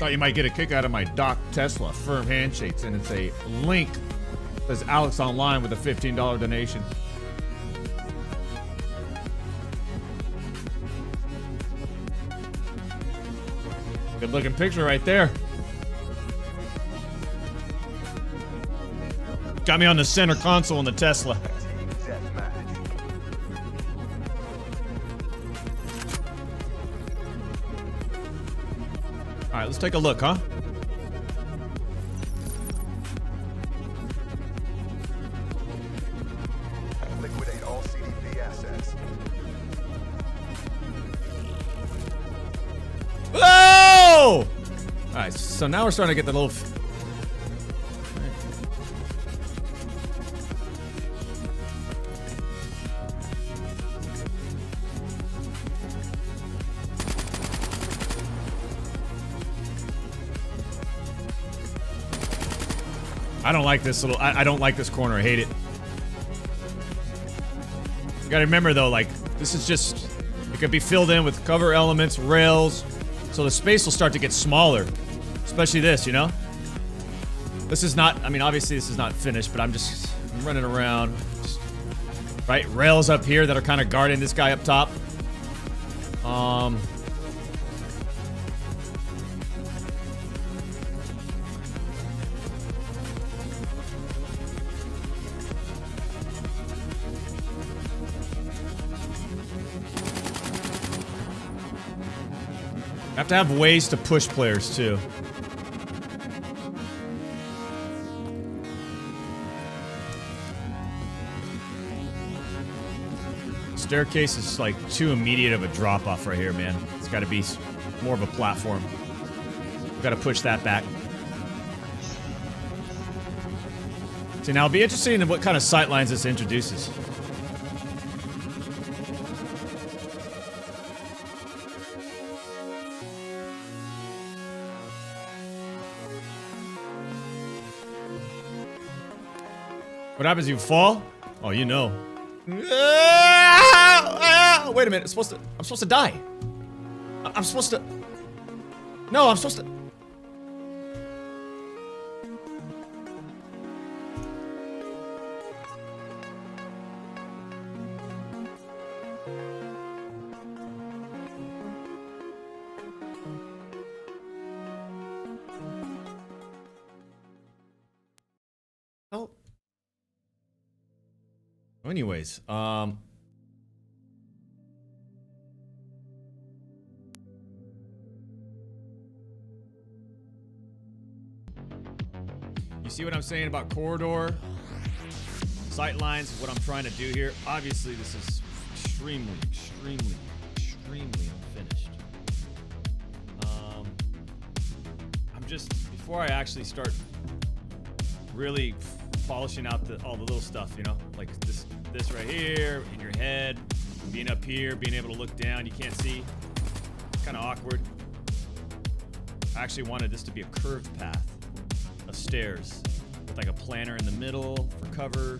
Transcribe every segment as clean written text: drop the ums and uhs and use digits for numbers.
Thought you might get a kick out of my Doc Tesla firm handshakes, and it's a link. Says Alex Online with a $15 donation. Good looking picture right there. Got me on the center console in the Tesla. All right, let's take a look, huh? Liquidate all CDP assets. Whoa! All right, so now we're starting to get the little. I don't like this little. I don't like this corner. I hate it. You gotta remember though, like this is just. It could be filled in with cover elements, rails, so the space will start to get smaller. Especially this, you know. This is not. I mean, obviously this is not finished, but I'm running around. Right, rails up here that are kind of guarding this guy up top. Have to have ways to push players too. Staircase is like too immediate of a drop off right here, man. It's got to be more of a platform. Got to push that back. See, now it'll be interesting in what kind of sightlines this introduces. What happens if you fall? Oh, you know. Wait a minute. I'm supposed to die. I'm supposed to. No, I'm supposed to. Oh. Anyways, you see what I'm saying about corridor, sight lines, what I'm trying to do here? Obviously, this is extremely unfinished. I'm just, before I actually start really polishing out all the little stuff, you know, like this right here in your head, being up here, being able to look down, you can't see, kind of awkward. I actually wanted this to be a curved path of stairs with like a planter in the middle for cover.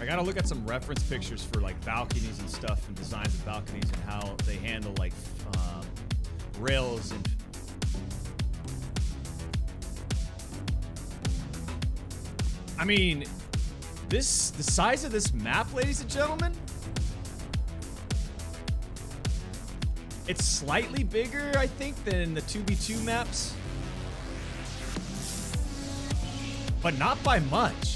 I gotta look at some reference pictures for like balconies and stuff and designs of balconies and how they handle like rails and I mean the size of this map, ladies and gentlemen, it's slightly bigger I think than the 2v2 maps, but not by much.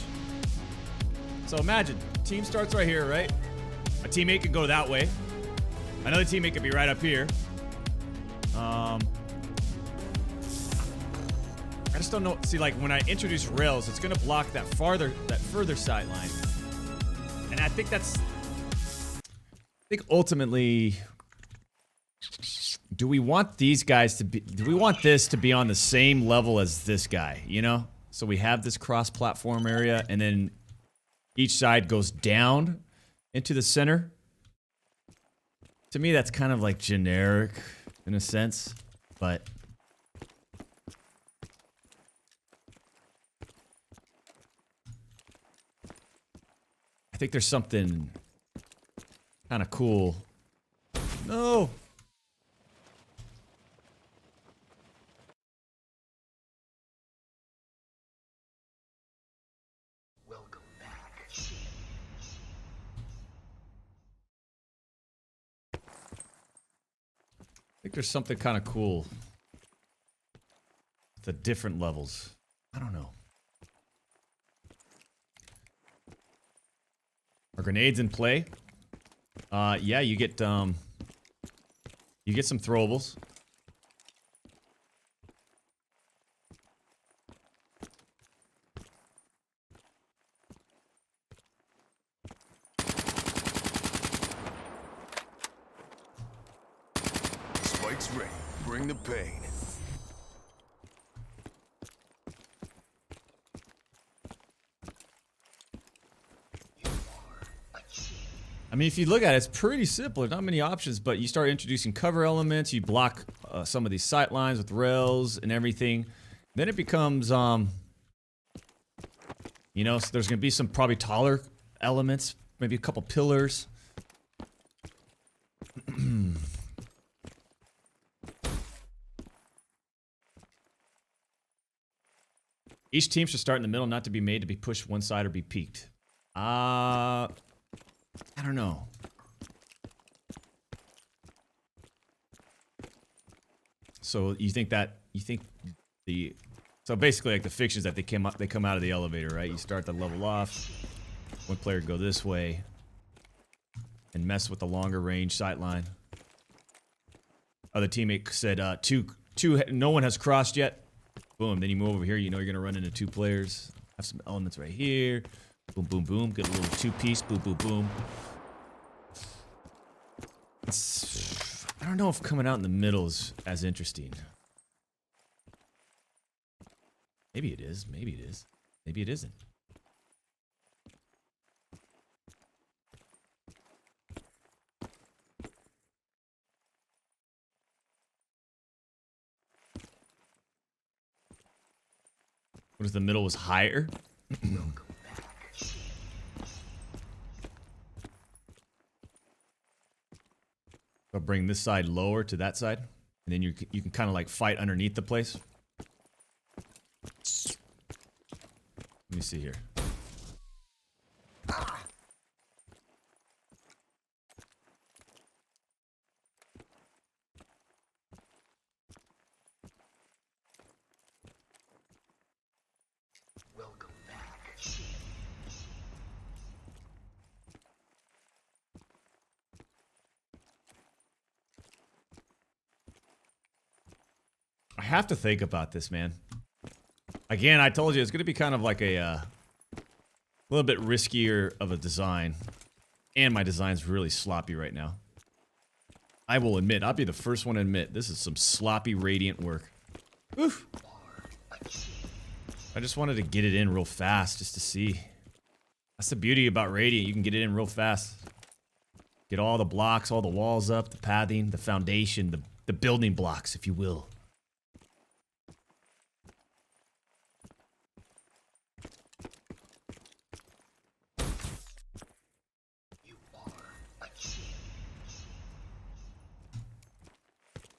So imagine, team starts right here, right? A teammate could go that way. Another teammate could be right up here. I just don't know. See, like when I introduce rails, it's gonna block that further sight line. And I think ultimately, do we want these guys to be, do we want this to be on the same level as this guy, you know? So we have this cross-platform area and then each side goes down into the center. To me, that's kind of like generic. in a sense, but I think there's something kind of cool. No. Welcome back. I think there's something kind of cool. The different levels. I don't know. Are grenades in play? Yeah, you get some throwables. Spike's ready. Bring the pain. I mean, if you look at it, it's pretty simple. There's not many options, but you start introducing cover elements. You block some of these sight lines with rails and everything. Then it becomes, you know, so there's going to be some probably taller elements, maybe a couple pillars. Each team should start in the middle, not to be made to be pushed one side or be peaked. I don't know. So you think so basically like the fictions that they come out of the elevator, right? You start the level off, one player go this way and mess with the longer range sight line. Other teammate said no one has crossed yet. Boom, then you move over here, you know you're gonna run into two players. Have some elements right here. Boom, boom, boom. Get a little two-piece. Boom, boom, boom. I don't know if coming out in the middle is as interesting. Maybe it is. Maybe it is. Maybe it isn't. What if the middle was higher? I'll bring this side lower to that side, and then you can kind of like fight underneath the place. Let me see here. Welcome back. I have to think about this, man. Again, I told you it's going to be kind of like a little bit riskier of a design. And my design's really sloppy right now. I will admit, I'll be the first one to admit, this is some sloppy Radiant work. Oof. I just wanted to get it in real fast just to see. That's the beauty about Radiant. You can get it in real fast. Get all the blocks, all the walls up, the pathing, the foundation, the building blocks, if you will.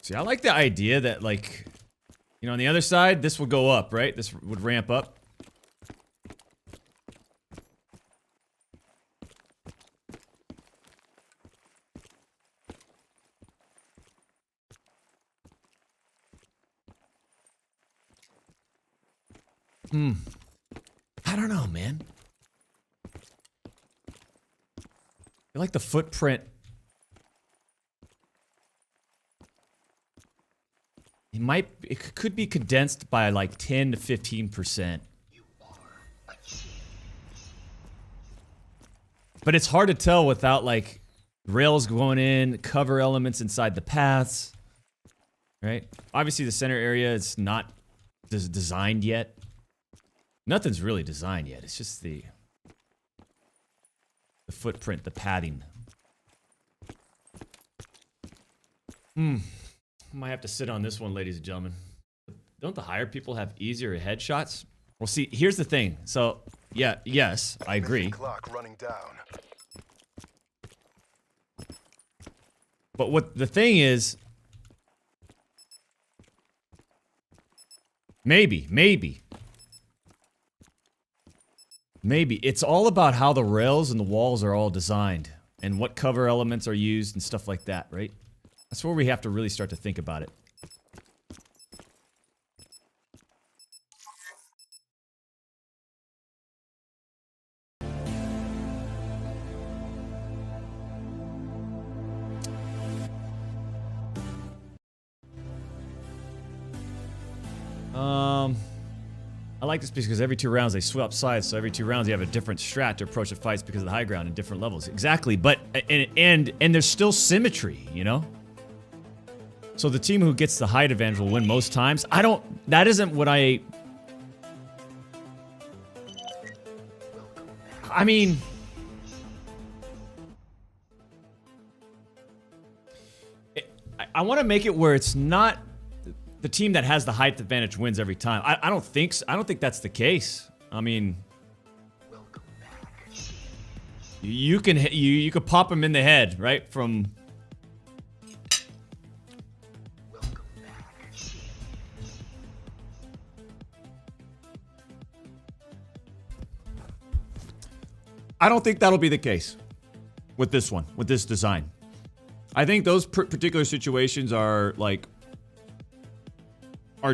See, I like the idea that, like, you know, on the other side, this would go up, right? This would ramp up. I don't know, man. I like the footprint. It could be condensed by like 10 to 15%. But it's hard to tell without like rails going in, cover elements inside the paths. Right? Obviously the center area is not designed yet. Nothing's really designed yet. It's just the footprint, the padding. might have to sit on this one, ladies and gentlemen. Don't the higher people have easier headshots? Well, see, here's the thing. So, yeah, yes, I agree. Clock running down. But what the thing is, maybe it's all about how the rails and the walls are all designed and what cover elements are used and stuff like that, right? That's where we have to really start to think about it. I like this because every 2 rounds they swap sides, so every 2 rounds you have a different strat to approach the fights because of the high ground in different levels. Exactly, but and there's still symmetry, you know? So the team who gets the height advantage will win most times. That isn't what I mean, I want to make it where it's not the team that has the height advantage wins every time. I don't think so. I don't think that's the case. I mean, you could pop him in the head, right? From I don't think that'll be the case with this one, with this design. I think those particular situations are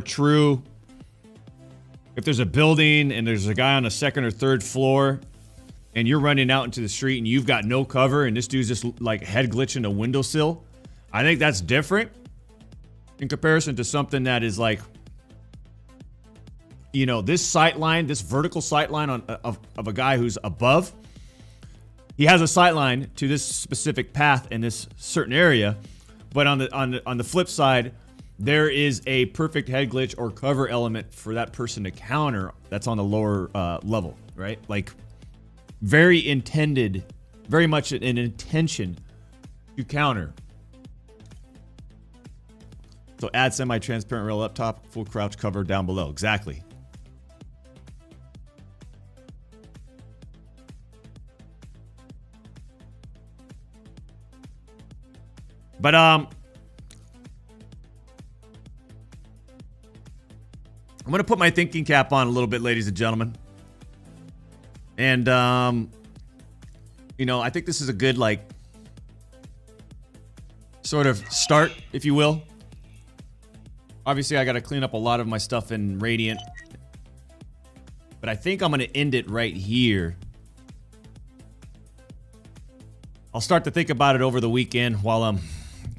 true. If there's a building and there's a guy on the 2nd or 3rd floor and you're running out into the street and you've got no cover and this dude's just like head glitching a windowsill, I think that's different in comparison to something that is like, you know, this sight line, this vertical sight line of a guy who's above. He has a sight line to this specific path in this certain area, but on the flip side, there is a perfect head glitch or cover element for that person to counter that's on the lower level, right? Like, very much an intention to counter. So add semi-transparent rail up top, full crouch cover down below. Exactly. But I'm going to put my thinking cap on a little bit, ladies and gentlemen. And, you know, I think this is a good, like, sort of start, if you will. Obviously, I got to clean up a lot of my stuff in Radiant. But I think I'm going to end it right here. I'll start to think about it over the weekend while I'm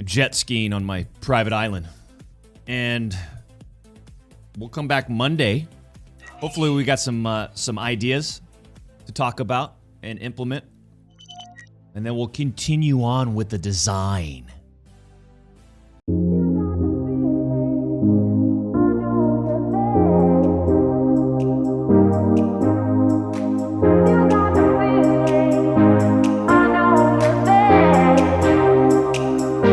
jet skiing on my private island. And we'll come back Monday. Hopefully we got some ideas to talk about and implement. And then we'll continue on with the design.